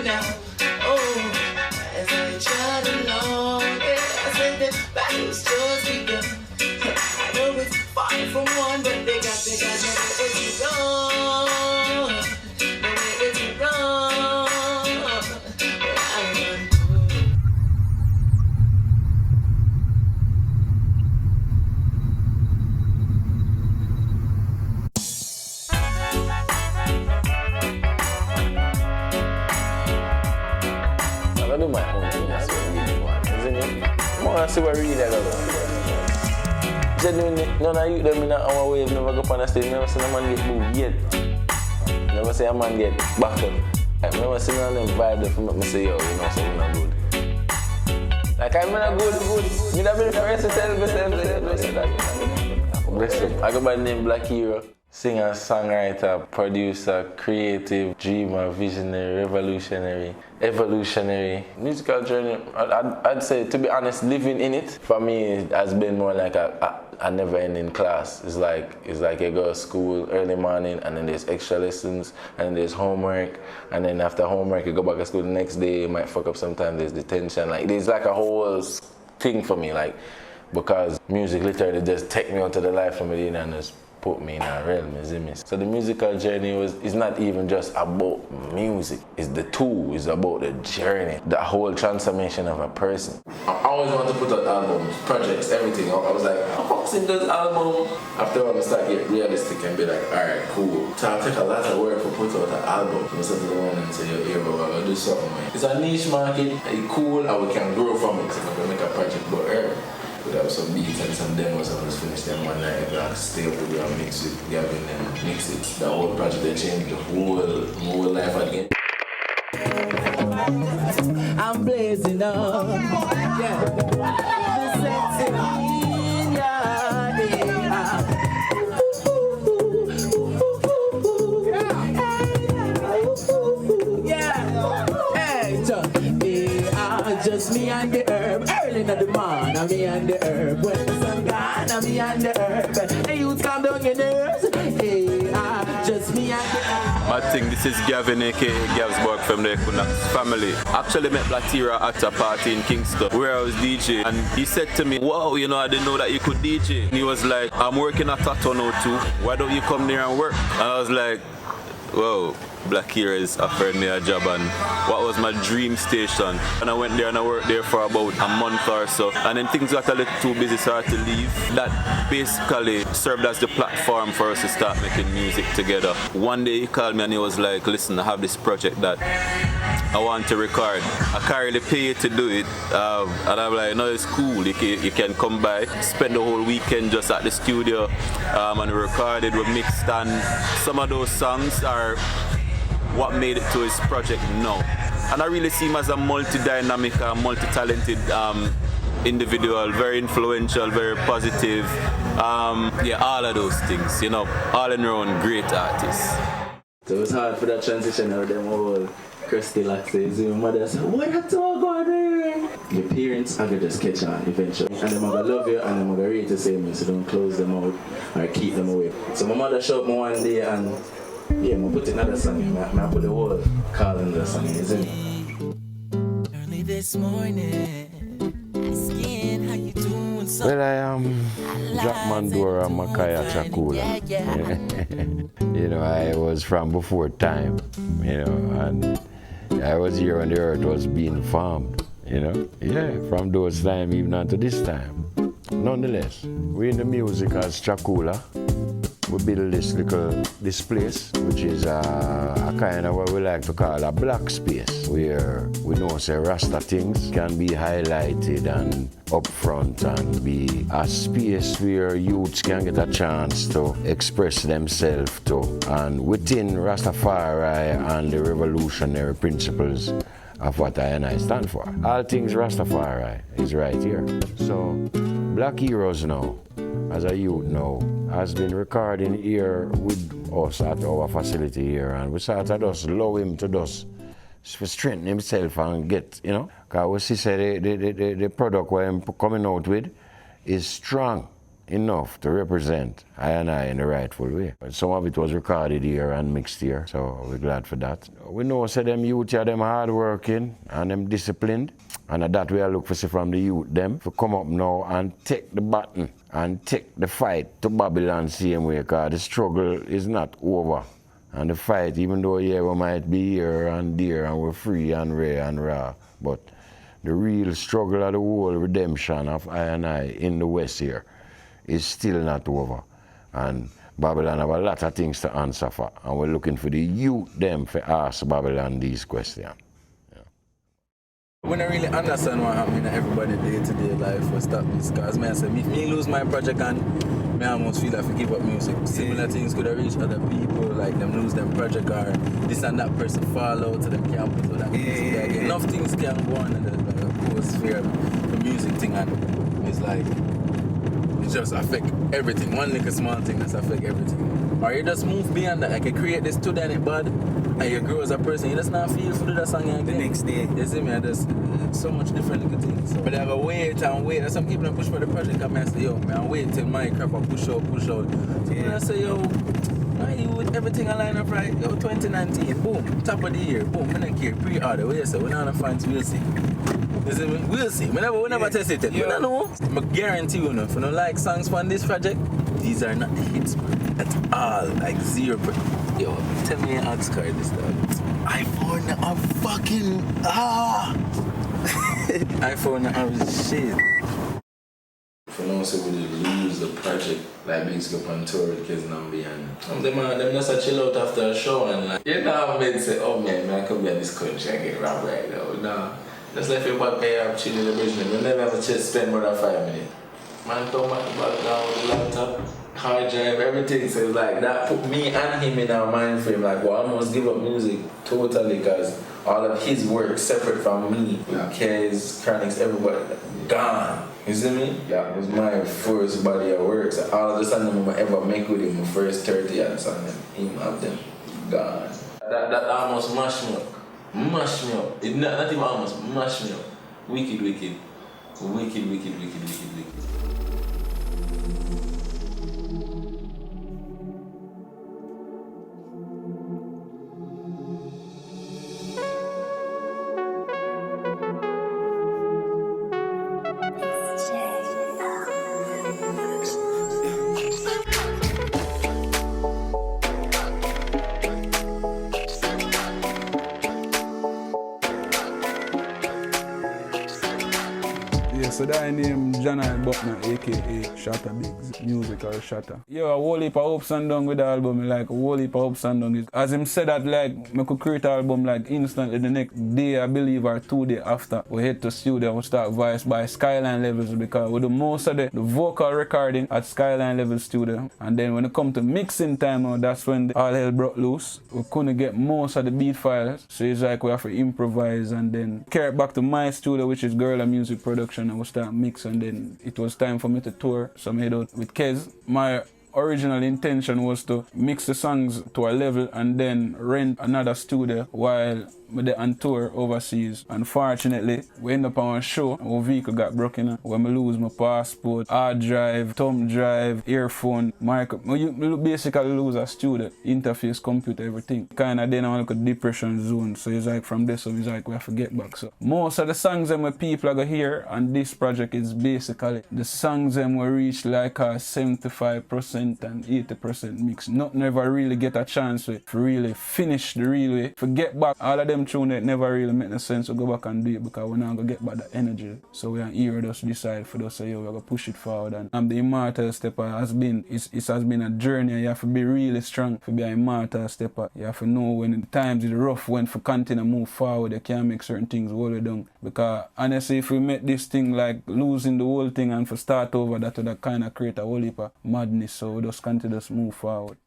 now. Oh, as I trod along, yeah, I said the battle's just begun. I know it's far from one, but they got nowhere to run. Nowhere to run. I run. I do my own thing, that's what I really want, isn't it? I want to see what really that about. Genuinely, none of you them in our wave never go up on the stage, never seen a man get moved yet. Never see a man get back up. I never seen none of them vibe that make me say, yo, you know, something not good. Like, I'm not good. Me that be the first to tell myself, bless him. I go by the name Blvk H3ro. Singer, songwriter, producer, creative, dreamer, visionary, revolutionary, evolutionary. Musical journey, I'd say, to be honest, living in it, for me, has been more like a never-ending class. It's like you go to school early morning, and then there's extra lessons, and then there's homework, and then after homework, you go back to school the next day, you might fuck up sometimes, there's detention. Like, there's like a whole thing for me, like, because music literally just take me onto the life of me and just put me in a realm, you see me? So the musical journey is not even just about music. It's the tool, it's about the journey, the whole transformation of a person. I always wanted to put out albums, projects, everything. I was like, I'm boxing this album. After a while, I start get realistic and be like, alright, cool. So I take a lot of work to put out an album. So I said to the one and say, yo, here, we're gonna do something, man. It's a niche market, it's cool, and we can grow from it. So I'm gonna make a project about her. We'd have some beats and some demos, and just finish them one night, and stay up with and mix it, Gavin, and mix it. The whole project, they changed the whole life again. I'm blazing up, yeah. The sexy in your yeah. Hey, just me and the herb. Early in the morning, I'm me and the herb. When the sun gone, I'm me and the herb. Hey, you calm down your nerves. Hey, just me and the herb. I think this is Gavin, aka Gavsburg from the Equinox family. Actually met Blvk H3ro at a party in Kingston where I was DJ, and he said to me, wow, you know, I didn't know that you could DJ. And he was like, I'm working at Tattoo now too. Why don't you come there and work? And I was like, whoa. Blvk H3ro is offered me a job, and what was my dream station. And I went there and I worked there for about a month or so, and then things got a little too busy, so I had to leave. That basically served as the platform for us to start making music together. One day he called me and he was like, listen, I have this project that I want to record. I can't really pay you to do it, and I'm like, no, it's cool, you can come by, spend the whole weekend just at the studio, and we recorded, we mixed, and some of those songs are what made it to his project now. And I really see him as a multi-dynamic, multi-talented individual, very influential, very positive. Yeah, all of those things, you know, all in around great artists. So it was hard for that transition of them all crusty laxes. Your mother said, what are you going on? Your parents are going to just catch on eventually. And they're going to love you and they're going to read the same, so don't close them out or keep them away. So my mother showed me one day, and yeah, I'm put another song in. I put the whole call in the song, isn't it? Early this morning, asking how you doing. Well, I am Jack Mandora Makaya Chakula. You know, I was from before time, you know, and I was here when the earth was being formed, you know. Yeah, from those times even unto this time. Nonetheless, we in the music as Chakula. We build this place, which is a kind of what we like to call a black space, where we know say Rasta things can be highlighted and upfront and be a space where youths can get a chance to express themselves to, and within Rastafari and the revolutionary principles of what I stand for. All things Rastafari is right here. So Blvk H3ro now, as a youth now, has been recording here with us at our facility here, and we sort of just allow him to just strengthen himself and get, you know, because we see say the product we're coming out with is strong. enough to represent I in the rightful way. But some of it was recorded here and mixed here, so we're glad for that. We know say them youth are them hardworking and them disciplined, and that we are look for see from the youth them to come up now and take the baton and take the fight to Babylon same way, because the struggle is not over. And the fight, even though yeah, we might be here and there and we're free and rare and raw, but the real struggle of the whole redemption of I in the West here is still not over. And Babylon have a lot of things to answer for, and we're looking for the youth them to ask Babylon these questions. We don't really understand what happening in everybody's day-to-day life for stop this, because I say, if me lose my project and I almost feel like I give up music. Similar things could have reached other people, like them lose them project or this and that person fall out so them can't put out that music again. Enough things can go on in the whole sphere of the music thing, and it's like, it just affect everything. One little small thing that's affect everything. Or you just move beyond that, like you create this today and it bad, and you grow as a person, you just not feel to do that song again. The next day. You see me, there's so much different little things. So, but I have to wait and wait. Some people push for the project and I say, yo, man, wait till my crap and push out. So I say, yo, why you with everything I line up right? Yo, 2019, boom, top of the year, boom, we don't care, pre-order, what you say, we're not on fans, we'll see. You see me? We'll see. We never test it. We don't know. I guarantee you, if you don't like songs from this project, these are not hits at all. Like 0%. Yo, tell me an axe card this dog. iPhone a fucking iPhone a shit. For now, so we lose the project, like being up on tour with Kids Nambi and them just a chill out after a show and like, you know, men say, oh man, I could be in this country and get robbed right now. Nah. Just like your back pay up, chill in the basement. We never have a chance to spend more than 5 minutes. Man, come back down with the laptop, hard drive, everything. So it's like that put me and him in our mind frame. Like, well, I almost give up music totally because all of his work separate from me. With Kez, Chronics, everybody gone. You see me? Yeah, it was my first body of work. So all of the songs I ever make with him, my first 30 and songs, him have them gone. That almost mashed me up. Mash me up. It not even almost mash me up. Wicked. So that I name Janai Buckner, aka Shatta Biggs, music or Shatta. Yo, a whole heap of ups and downs with the album, like a whole heap of ups and downs. As him said that, like, I could create an album like instantly the next day, I believe, or 2 days after. We head to studio and we start voice by Skyline Levels because we do most of the vocal recording at Skyline Levels studio. And then when it come to mixing time, that's when all hell broke loose. We couldn't get most of the beat files, so it's like we have to improvise and then carry it back to my studio, which is Guerrilla Music Production, and we start mix, and then it was time for me to tour. So I made out with Kez. My original intention was to mix the songs to a level and then rent another studio while we're on tour overseas. Unfortunately, we end up on a show and our vehicle got broken. When I lose my passport, hard drive, thumb drive, earphone, mic. You basically lose a studio, interface, computer, everything. Kinda then I look at depression zone. So it's like from this, so it's like we have to get back. So most of the songs that my people are gonna hear on this project is basically the songs that we reach like a 75% and 80% mix. Not never really get a chance to really finish the real way. Forget back all of them tune that never really make no sense to go back and do it because we're not gonna get back the energy. So we are here just decide for us, so yo, we're gonna push it forward. And the Immortal Steppa has been a journey. You have to be really strong to be an Immortal Steppa. You have to know when the times is rough, when to continue to move forward, you can't make certain things all the way down. Because honestly, if we make this thing like losing the whole thing and for start over, that would kind of create a whole heap of madness. So we just continue to move forward.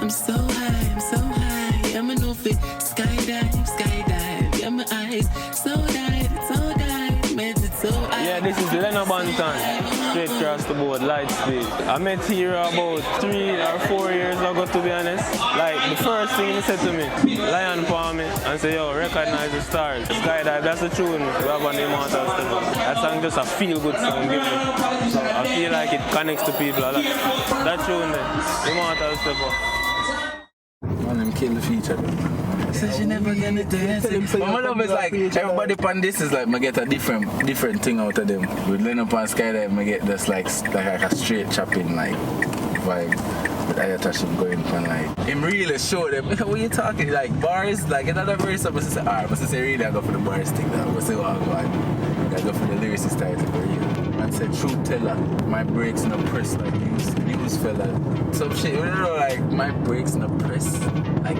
I'm so high, I'm an outfit, skydive, yeah, my eyes, so dive, made it so high. Yeah, this is Lena Banton, straight across the board, light speed. I met H3ro about 3 or 4 years ago, to be honest. Like, the first thing he said to me, lion for me, and say, yo, recognize the stars. Skydive, that's the tune we have on the Immortal Steppa. That song just a feel-good song, give me. So I feel like it connects to people a lot. That tune there, Immortal Steppa. Man, them kill the feature. So she never gonna dance. But my love is like, everybody on this is like, I get a different thing out of them. With Len up on Skydive, I get just like a straight chopping like vibe. With Ayatash going from like, him really show them, what you talking, like bars, like another verse, I must say, alright, must say really I go for the bars thing now, I must say, oh God, I go for the lyricist title for real. Man said, truth teller, my brakes no press like news fella. Some shit, you know, like my brakes no press like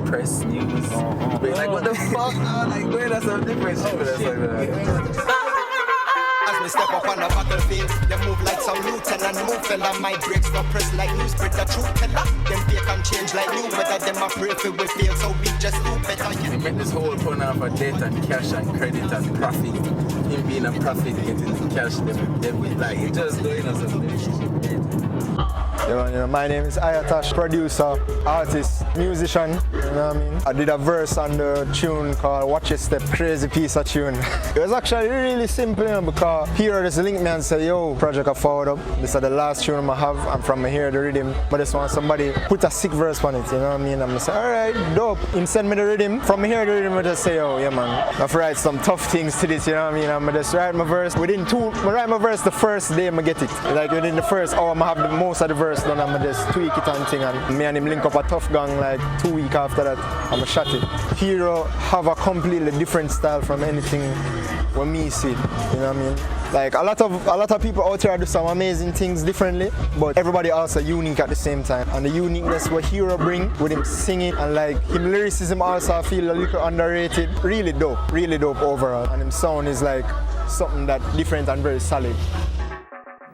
press news. But like what the fuck, like where that's some different shit, but that's like As me step up on the battlefield, they move like some lieutenant move fella. My brakes no press like news, spread the truth teller. Them fake and change like new weather. Them a pray for we feel, so we just do better. They make this whole fun of a debt and cash and credit and profit. Him being a profit, getting the cash, them like it just doing us something. My name is Ayatash, producer, artist, musician, you know what I mean? I did a verse on the tune called Watch Your Step, crazy piece of tune. It was actually really simple, you know, because H3ro just linked me and said, yo, project I forward up, this is the last tune I have, I'm from here, the rhythm, but I just want somebody put a sick verse on it, you know what I mean? I'm gonna say, alright, dope. Him send me the rhythm, from here the rhythm I just say, yo, yeah man, I have to write some tough things to this, you know what I mean? I'm just write my verse, I write my verse the first day I get it. Like within the first hour I have the most of the verse done, I'm just tweak it and thing, and me and him link up a tough gang like 2 weeks after that, I'm shot it. H3ro have a completely different style from anything when me see, you know what I mean? Like a lot of people out here do some amazing things differently, but everybody also unique at the same time. And the uniqueness what H3ro bring with him singing and like him lyricism also I feel a little underrated. Really dope overall. And his sound is like something that different and very solid.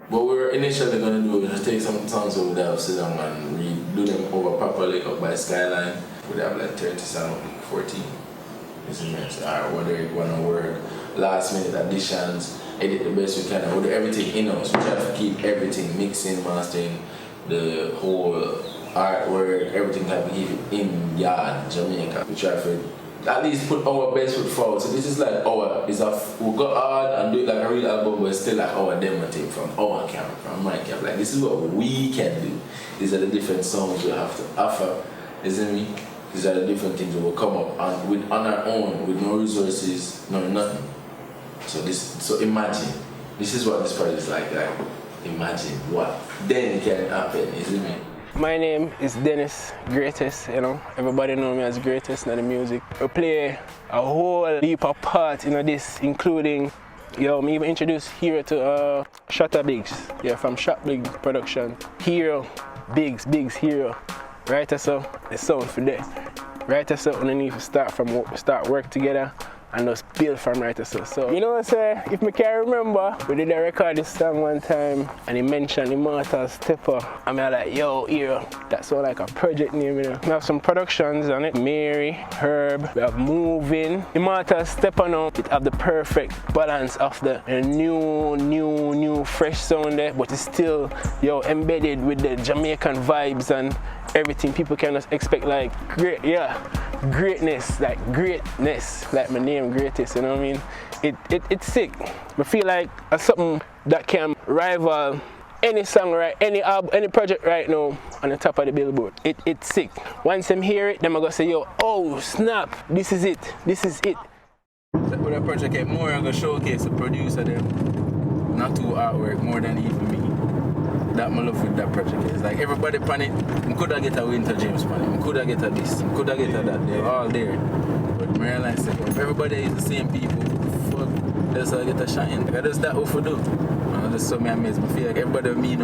What we were initially going to do was just take some songs over there, sit down and redo them over properly up by Skyline. We'd have like 30 songs, 14. Alright, whether it want to work, last minute additions, edit the best we can, and we'll do everything in-house. We try to keep everything, mixing, mastering, the whole artwork, everything that we keep in yard, Jamaica. We try to at least put our best foot forward. So this is like we go hard and do it like a real album, but it's still like our demo thing from our camera, from my camera. Like this is what we can do. These are the different songs we have to offer, isn't me? These are the different things that will come up and on our own, with no resources, no nothing. So imagine, this is what this project is like. Imagine what then can happen, isn't it? My name is Dennis, Greatest, you know. Everybody know me as Greatest in the music. We play a whole heap of part in this, including, me even introduced H3ro to Shatta Biggs, from Shot Biggs production. H3ro, Biggs, H3ro. Right, so the sound for that. Right, so we need to start work together and just build from right, so. You know what I'm saying? If me can remember, we did a record this song one time and he mentioned Immortal Steppa. And I'm like, yo, H3ro, that sound like a project name, you know. We have some productions on it, Mary, Herb, we have Moving. Immortal Steppa now, it have the perfect balance of the new, fresh sound there, but it's still, embedded with the Jamaican vibes and everything people can just expect, like greatness, like my name Greatest, you know what I mean? It's sick. I feel like it's something that can rival any song, right, any album, any project right now on the top of the billboard. It's sick. Once them hear it, them are gonna say, oh snap, this is it. With that project, I'm gonna showcase the producer them, not to artwork more than even me. That my love with that project is like everybody pan it. I could have get a Winter James pan it. I could have get a this. I could have get a that. They're all there. But I realized that if everybody is the same people, fuck, that's how I get a shine. Like, that's that what we do. And that's so amazing. I feel like everybody me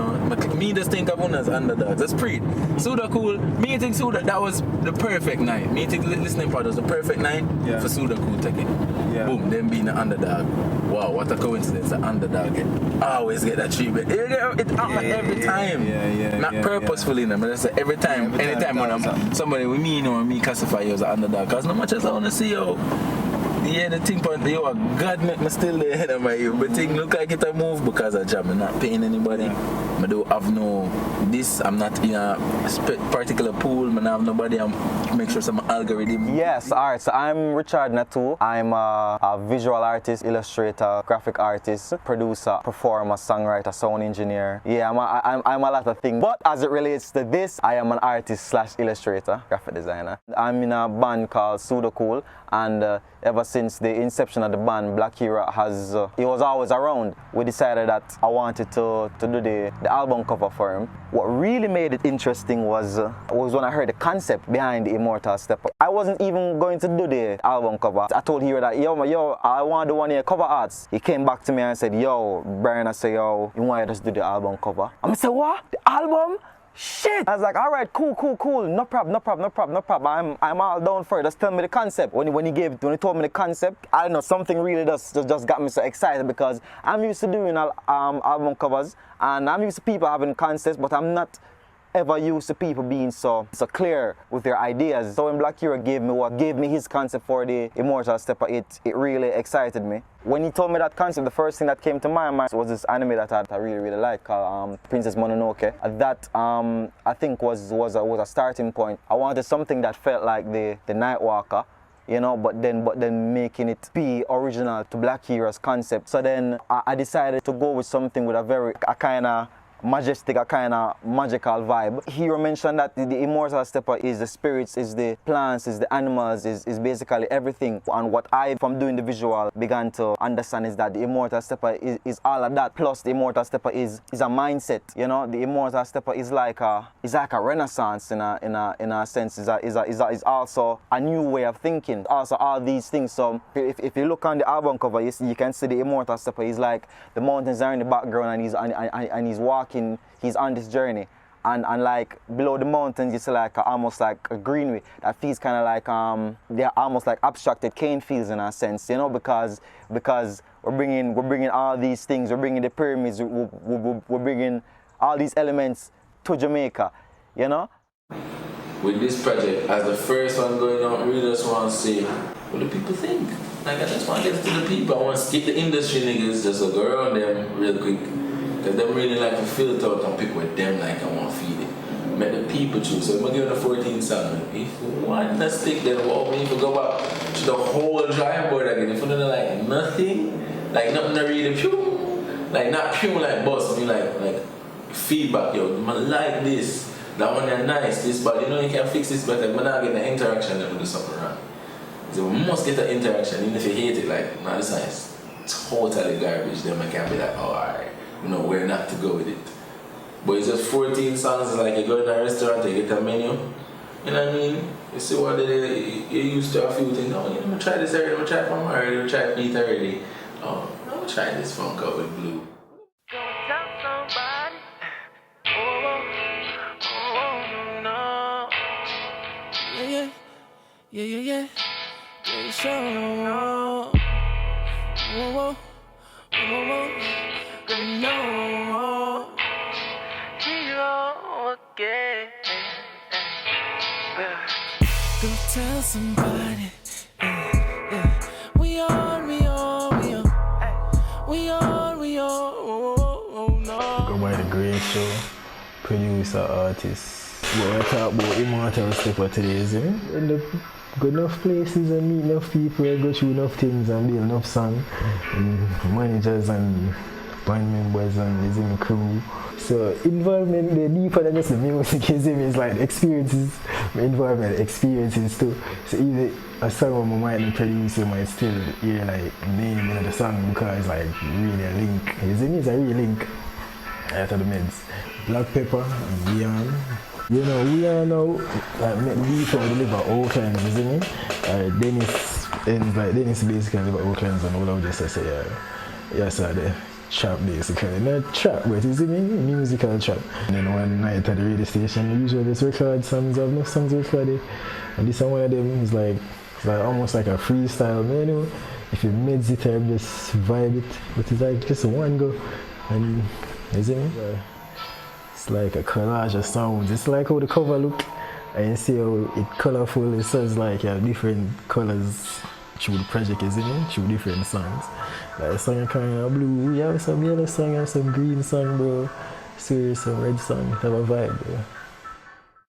me just think of one as underdogs. That's pretty. Suda cool. Me think Suda that was the perfect night. Me think listening part was the perfect night for Suda cool take it. Yeah. Boom, them being the underdog. Wow, what a coincidence, the underdog. I always get that treatment. Every time. Not purposefully, but that's every time. Anytime when somebody with me, me classify you as an underdog. Because no much as I want to see you Yeah, the thing point, yo, God make me still the head of my ear. But thing look like it a move because of job. I'm not paying anybody. I don't have no this. I'm not in a particular pool. I don't have nobody. I'm make sure some algorithm. Yes, alright. So I'm Richard Natu. I'm a visual artist, illustrator, graphic artist, producer, performer, songwriter, sound engineer. Yeah, I'm a lot of things. But as it relates to this, I am an artist / illustrator, graphic designer. I'm in a band called Pseudo Cool, and ever since the inception of the band, Blvk H3ro has, he was always around. We decided that I wanted to do the album cover for him. What really made it interesting was when I heard the concept behind the Immortal Steppa. I wasn't even going to do the album cover. I told H3ro that, yo, I want to do one of your cover arts. He came back to me and said, yo, Brian, I said, yo, you want us to do the album cover? I said, what? The album? Shit! I was like, all right, cool. No problem. I'm all down for it. Just tell me the concept. When he told me the concept, I don't know, something really just got me so excited because I'm used to doing album covers and I'm used to people having concepts, but I'm not ever used to people being so clear with their ideas. So when Blvk H3ro gave me his concept for the Immortal Steppa, it really excited me. When he told me that concept, the first thing that came to my mind was this anime that I really like called Princess Mononoke. That I think was a starting point. I wanted something that felt like the Nightwalker, you know, but then making it be original to Blvk H3ro's concept. So then I decided to go with something with a kind of majestic, a kind of magical vibe. H3ro mentioned that the Immortal Steppa is the spirits, is the plants, is the animals, is basically everything. And what I, from doing the visual, began to understand is that the Immortal Steppa is all of that. Plus, the Immortal Steppa is a mindset. You know, the Immortal Steppa is like a renaissance in a sense. Is also a new way of thinking. Also, all these things. So, if you look on the album cover, you can see the Immortal Steppa is like the mountains are in the background, and he's walking. He's on this journey, and like below the mountains you see like almost like a greenery that feels kind of like they're almost like abstracted cane fields in a sense, you know, because we're bringing all these things. We're bringing the pyramids. We're bringing all these elements to Jamaica, you know. With this project, as the first one going on, we just want to see what do people think. Like I just want to get to the people. I want to skip the industry niggas, just go around them real quick. Because them really like to filter out and pick with them like I want to feed it. Make the people choose. So I'm going to give them the 14 song. If you want to stick, then what we need to go back to the whole drawing board again. If you don't like nothing, like nothing to really pure, like not pure like boss, I mean like feedback, yo, man like this, that one is nice, this, but you know you can fix this better, but not get the interaction and do something wrong. So we must get the interaction, even if you hate it, like, nah, this is totally garbage, then I can be like, oh, alright. No, where not to go with it. But it's just 14 songs, it's like you go in a restaurant, you get a menu. You know what I mean? You see what you used to a few things. Oh, you know, I'm gonna try this already, I'm gonna try from already, I'm gonna try Pete already. Oh, I'm gonna try this funk out with blue. Don't tell somebody. Oh, no. Yeah. Yeah, sure. Whoa. No, H3ro again. Go tell somebody. We on. No. Go by the great show, producer, artist. What I talk about Immortal Steppa today, is it? End up go enough places and meet enough people and go through enough things and build enough songs. Managers and band members and his crew. So involvement, the deeper than just the music is like experiences, involvement, experiences too. So even a song I might not produce, you might still hear like name of the song because like really a link. It's a real link after the meds. Black Pepper and Leon. You know, we are now we try to deliver Oaklands, isn't it? Dennis basically live at Oaklands and all I would just say yes the trap basically. Not trap, but it's a musical trap. And then one night at the radio station we usually just record songs, have no songs recorded. And this one of them is like almost like a freestyle, you know. If you meds it or just vibe it, but it's like just one go and isn't it? It's like a collage of sounds. It's like how the cover look, and you see how it's colorful. It says like different colors through the project, isn't it? Through different songs. Like a song kind of blue, we have some yellow song, have some green song, bro. Serious, some red song, have a vibe, bro.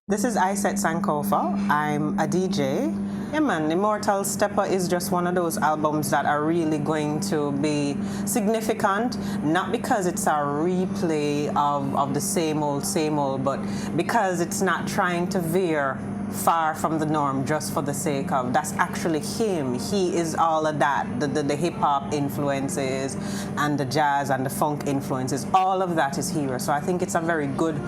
This is Iset Sankofa. I'm a DJ. Yeah, man, Immortal Steppa is just one of those albums that are really going to be significant, not because it's a replay of the same old, but because it's not trying to veer far from the norm just for the sake of. That's actually him. He is all of that. The hip-hop influences and the jazz and the funk influences, all of that is H3ro. So I think it's a very good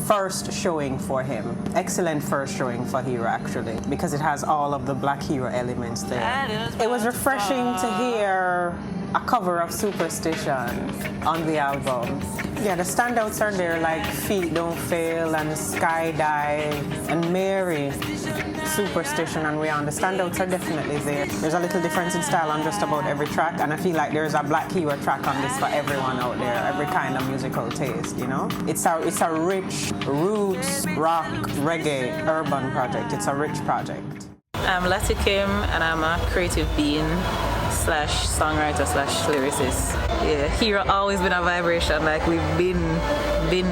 first showing for him. Excellent first showing for H3ro, actually, because it has all of the Black H3ro elements there. It was refreshing to hear a cover of Superstition on the album. Yeah, the standouts are there, like Feet Don't Fail and Skydive and Mary, Superstition and Rihanna. The standouts are definitely there. There's a little difference in style on just about every track, and I feel like there's a Black H3ro track on this for everyone out there, every kind of musical taste, you know? It's a rich roots, rock, reggae, urban project. It's a rich project. I'm Lati Kim, and I'm a creative being / songwriter / lyricist. Yeah, H3ro always been a vibration, like we've been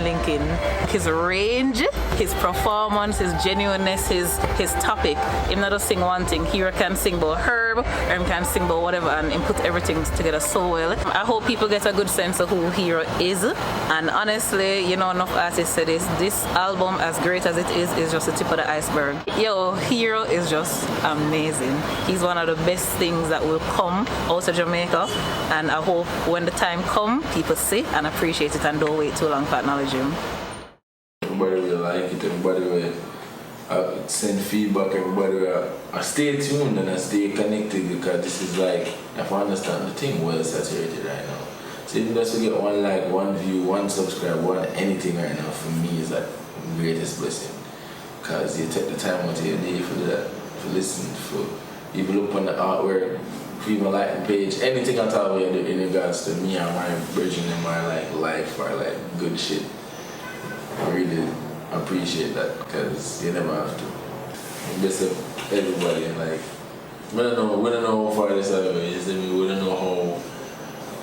linking. His range, his performance, his genuineness, his topic. Him not just sing one thing. H3ro can sing about herb, or him can sing about whatever, and him put everything together so well. I hope people get a good sense of who H3ro is. And honestly, you know, enough artists say this album, as great as it is just the tip of the iceberg. Yo, H3ro is just amazing. He's one of the best things that will come out of Jamaica, and I hope when the time comes, people see and appreciate it and don't wait too long to acknowledge him. Everybody will like it, everybody will send feedback, everybody will stay tuned and stay connected, because this is like, if I understand the thing, well saturated right now. So even just to get one like, one view, one subscribe, one anything right now, for me is like the greatest blessing. Because you take the time out of your day for that, for listening, for even look on the artwork, for even like the page, anything at all we do in regards to me and my bridging in my like life or like good shit. I really appreciate that, because you never have to. Bless up everybody, and like we don't know how far this is. We don't know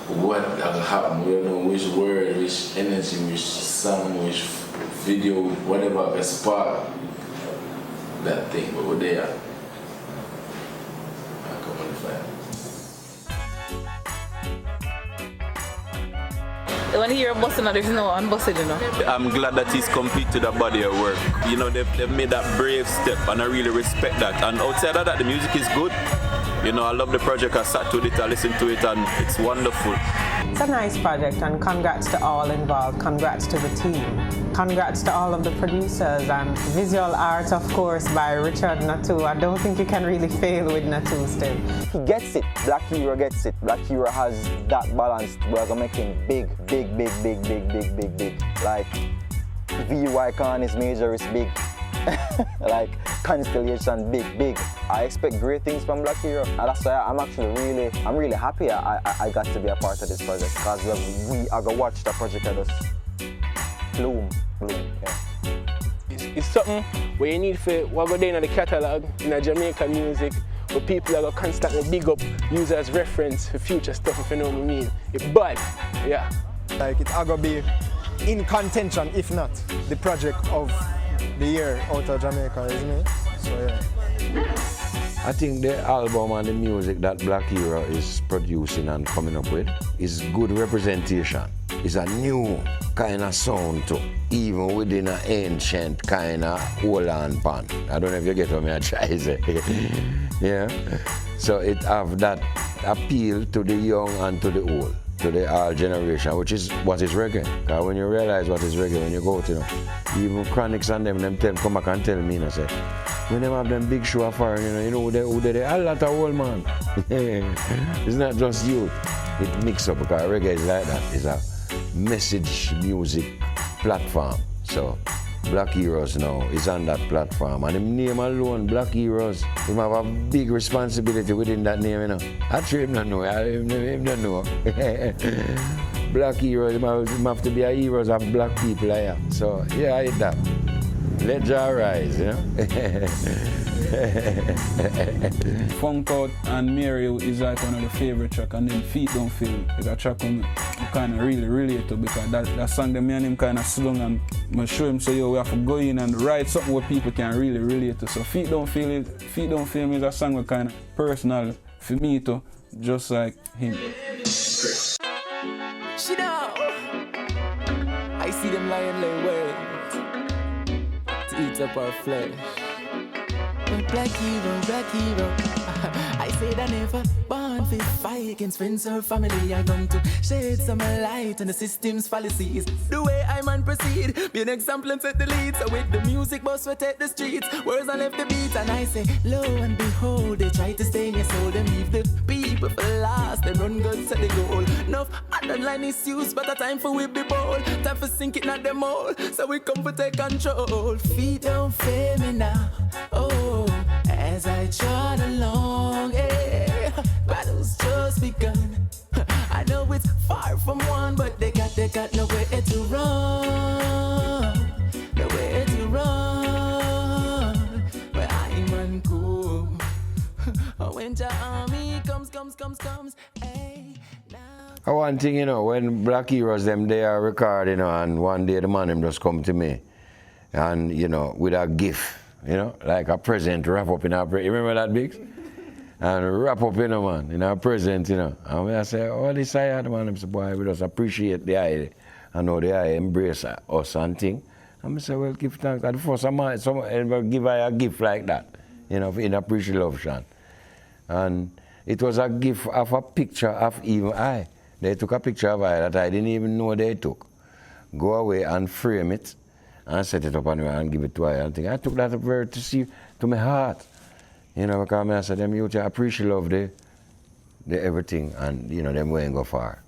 what will happen. We don't know which word, which energy, which song, which video, whatever can spark that thing, but we're there. I come on the fire. When you hear busting, there's no one busting, you know. I'm glad that he's completed a body of work. You know, they've made that brave step, and I really respect that. And outside of that, the music is good. You know, I love the project. I sat with it, I listened to it, and it's wonderful. It's a nice project, and congrats to all involved. Congrats to the team. Congrats to all of the producers, and visual art, of course, by Richard Natu. I don't think you can really fail with Natu still. He gets it. Black H3ro gets it. Black H3ro has that balance. We're gonna make him big. Like VY Khan is major is big. Like Constellation, big. I expect great things from Black H3ro, and that's why I'm really happy I got to be a part of this project, because we are gonna watch the project at us bloom. Yeah. It's something where you need to go down in the catalogue in the Jamaican music, where people are gonna constantly big up, use as reference for future stuff, if you know what I mean. It's bad, yeah. Like it's gonna be in contention, if not the project of the year out of Jamaica, isn't it? So yeah. I think the album and the music that Black H3ro is producing and coming up with is good representation. It's a new kind of sound too, even within an ancient kind of hold on pan. I don't know if you get what I try to say. Yeah. So it have that appeal to the young and to the old, to the all generation, which is what is reggae. Because when you realize what is reggae, when you go to even Chronics and them come back and tell me, you know, say, when them have them big show of foreign, you know who they a lot of old man. It's not just you. It mix up, because reggae is like that. It's a message music platform. So Black H3ros now is on that platform, and him name alone, Black H3ros, him have a big responsibility within that name, you know. Actually, him don't know, him don't know. Black H3ros, him have to be a heroes of black people, yeah. So yeah, I hit that. Let Jah rise, you know. Funk Out and Mary is like one of the favorite tracks, and then Feet Don't Feel is a track I kind of really relate to, because that song that me and him kind of slung, and I show him, so yo, we have to go in and write something where people can really relate to. So Feet Don't Feel is a song that kind of personal for me too, just like him. She know. I see them lying lay wait to eat up our flesh. But black hero, I said I never born to fight against friends or family. I'm going to shed some light on the system's fallacies. The way I man proceed, be an example and set the lead. So with the music bus we take the streets, words I left the beat, and I say, lo and behold, they try to stay in your soul, they leave the people for last, they run good set the goal. Enough underline issues, but a time for we be bold, time for sink it not them all, so we come for take control. Feet don't fail me now, oh, as I trot along, eh, battle's just begun. I know it's far from one, but they got nowhere to run, nowhere to run. Where I'm uncool. When the army comes, hey, now. One thing, when Black Heroes them they are recording, and one day the man them just come to me, and with a gift. Like a present wrap up in a present. You remember that, Biggs? And wrap up in a present, And I say, oh, this I had, man. I say, boy, we just appreciate the eye. I know the eye embrace us and thing. And I say, well, give thanks. And for someone give I a gift like that, in appreciation. And it was a gift of a picture of even I. They took a picture of I that I didn't even know they took. Go away and frame it. And set it up and give it to her. I took that very to my heart. Because I said, them youth appreciate love the everything, and them way and go far.